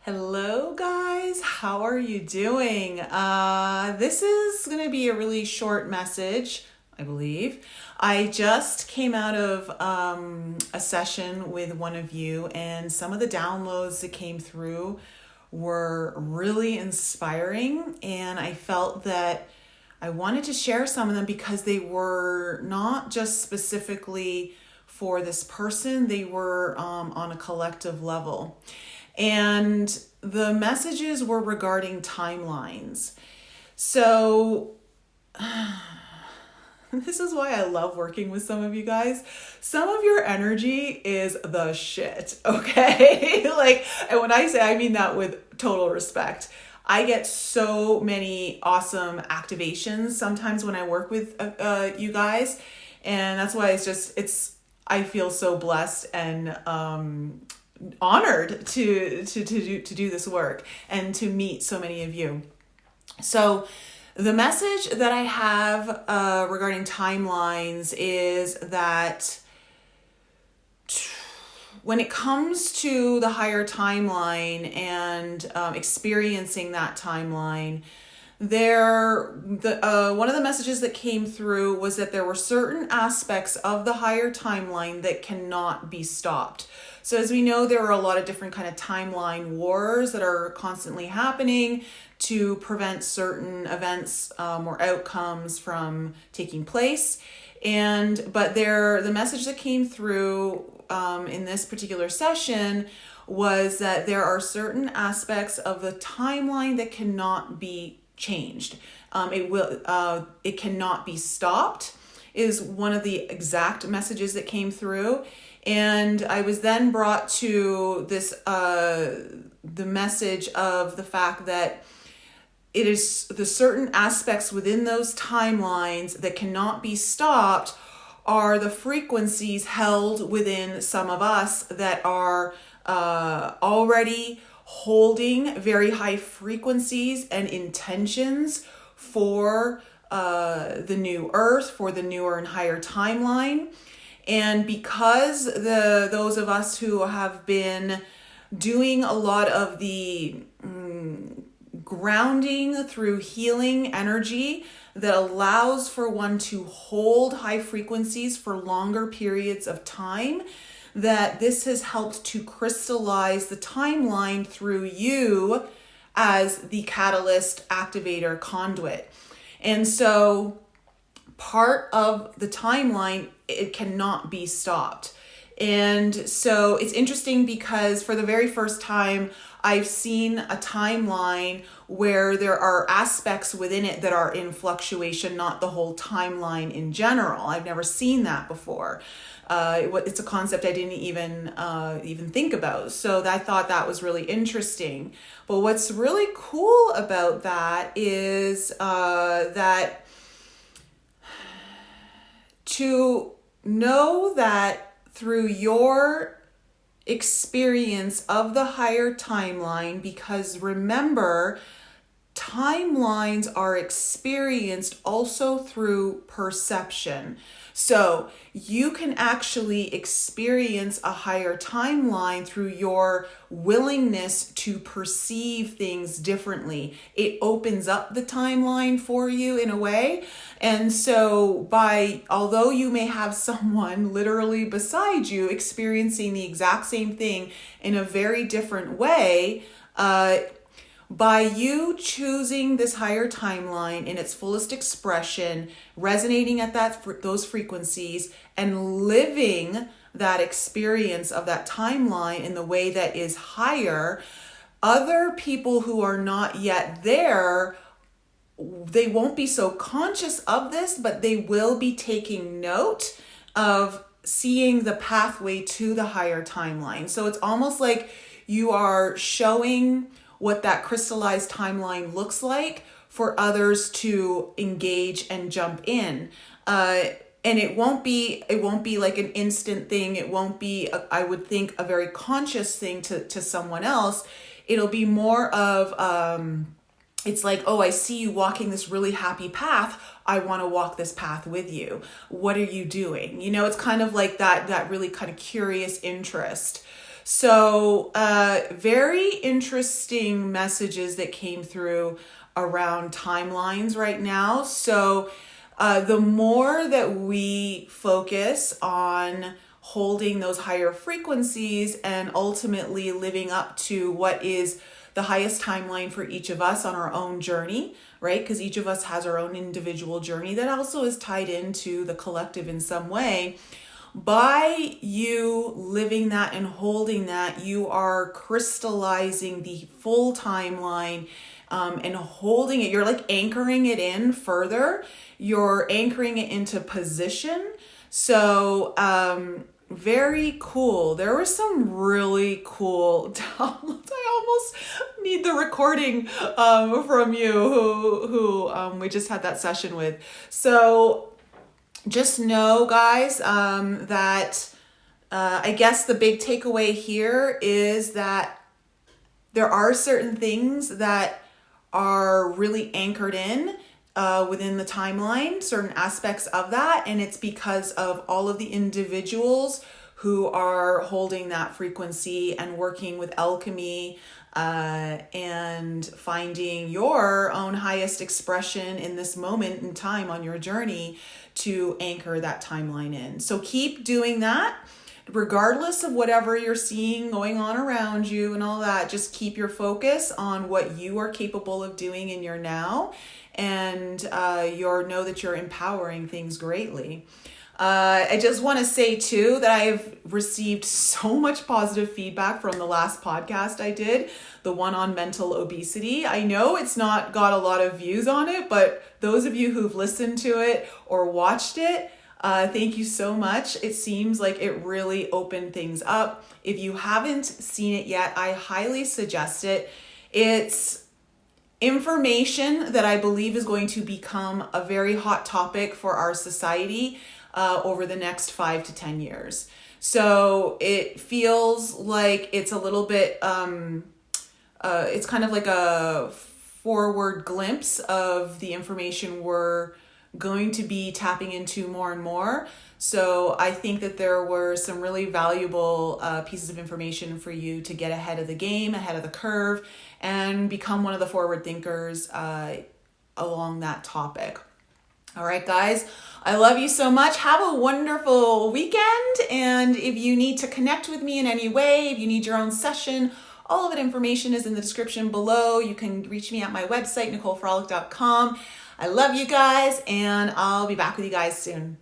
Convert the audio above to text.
Hello guys, how are you doing? This is going to be a really short message, I believe. I just came out of a session with one of you, and some of the downloads that came through were really inspiring, and I felt that I wanted to share some of them because they were not just specifically for this person, they were on a collective level. And the messages were regarding timelines. So, this is why I love working with some of you guys. Some of your energy is the shit, okay? And when I say, I mean that with total respect. I get so many awesome activations sometimes when I work with you guys. And that's why I feel so blessed and honored to do this work and to meet so many of you. So the message that I have regarding timelines is that when it comes to the higher timeline and experiencing that timeline, one of the messages that came through was that there were certain aspects of the higher timeline that cannot be stopped. So as we know, there are a lot of different kind of timeline wars that are constantly happening to prevent certain events or outcomes from taking place. But the message that came through in this particular session was that there are certain aspects of the timeline that cannot be changed. It cannot be stopped is one of the exact messages that came through. And I was then brought to the message of the fact that it is the certain aspects within those timelines that cannot be stopped are the frequencies held within some of us that are already holding very high frequencies and intentions for the new earth, for the newer and higher timeline. And because those of us who have been doing a lot of the grounding through healing energy that allows for one to hold high frequencies for longer periods of time, that this has helped to crystallize the timeline through you as the catalyst, activator, conduit. And so part of the timeline, it cannot be stopped. And so it's interesting because for the very first time, I've seen a timeline where there are aspects within it that are in fluctuation, not the whole timeline in general. I've never seen that before. It's a concept I didn't even think about. So I thought that was really interesting. But what's really cool about that is that to know that through your experience of the higher timeline, because remember, timelines are experienced also through perception. So you can actually experience a higher timeline through your willingness to perceive things differently. It opens up the timeline for you in a way. And so although you may have someone literally beside you experiencing the exact same thing in a very different way, by you choosing this higher timeline in its fullest expression, resonating at those frequencies, and living that experience of that timeline in the way that is higher, other people who are not yet there, they won't be so conscious of this, but they will be taking note of seeing the pathway to the higher timeline. So it's almost like you are showing what that crystallized timeline looks like for others to engage and jump in. And it won't be like an instant thing. It won't be, I would think, a very conscious thing to someone else. It'll be more of, it's like, oh, I see you walking this really happy path. I want to walk this path with you. What are you doing? It's kind of like that really kind of curious interest. So very interesting messages that came through around timelines right now. So the more that we focus on holding those higher frequencies and ultimately living up to what is the highest timeline for each of us on our own journey, right? Because each of us has our own individual journey that also is tied into the collective in some way. By you living that and holding that, you are crystallizing the full timeline and holding it. You're like anchoring it in further. You're anchoring it into position. So, very cool. There were some really cool downloads. I almost need the recording from you who we just had that session with. So just know, guys, that I guess the big takeaway here is that there are certain things that are really anchored in within the timeline, certain aspects of that, and it's because of all of the individuals who are holding that frequency and working with alchemy and finding your own highest expression in this moment in time on your journey to anchor that timeline in. So keep doing that. Regardless of whatever you're seeing going on around you and all that, just keep your focus on what you are capable of doing in your now, and know that you're empowering things greatly. I just want to say too that I've received so much positive feedback from the last podcast I did, the one on mental obesity. I know it's not got a lot of views on it, but those of you who've listened to it or watched it, thank you so much. It seems like it really opened things up. If you haven't seen it yet, I highly suggest it. It's information that I believe is going to become a very hot topic for our society over the next 5 to 10 years. So it feels like it's a little bit, it's kind of like a forward glimpse of the information we're going to be tapping into more and more. So I think that there were some really valuable pieces of information for you to get ahead of the game, ahead of the curve, and become one of the forward thinkers along that topic. All right, guys, I love you so much. Have a wonderful weekend. And if you need to connect with me in any way, if you need your own session, all of that information is in the description below. You can reach me at my website, NicoleFrolic.com. I love you guys, and I'll be back with you guys soon.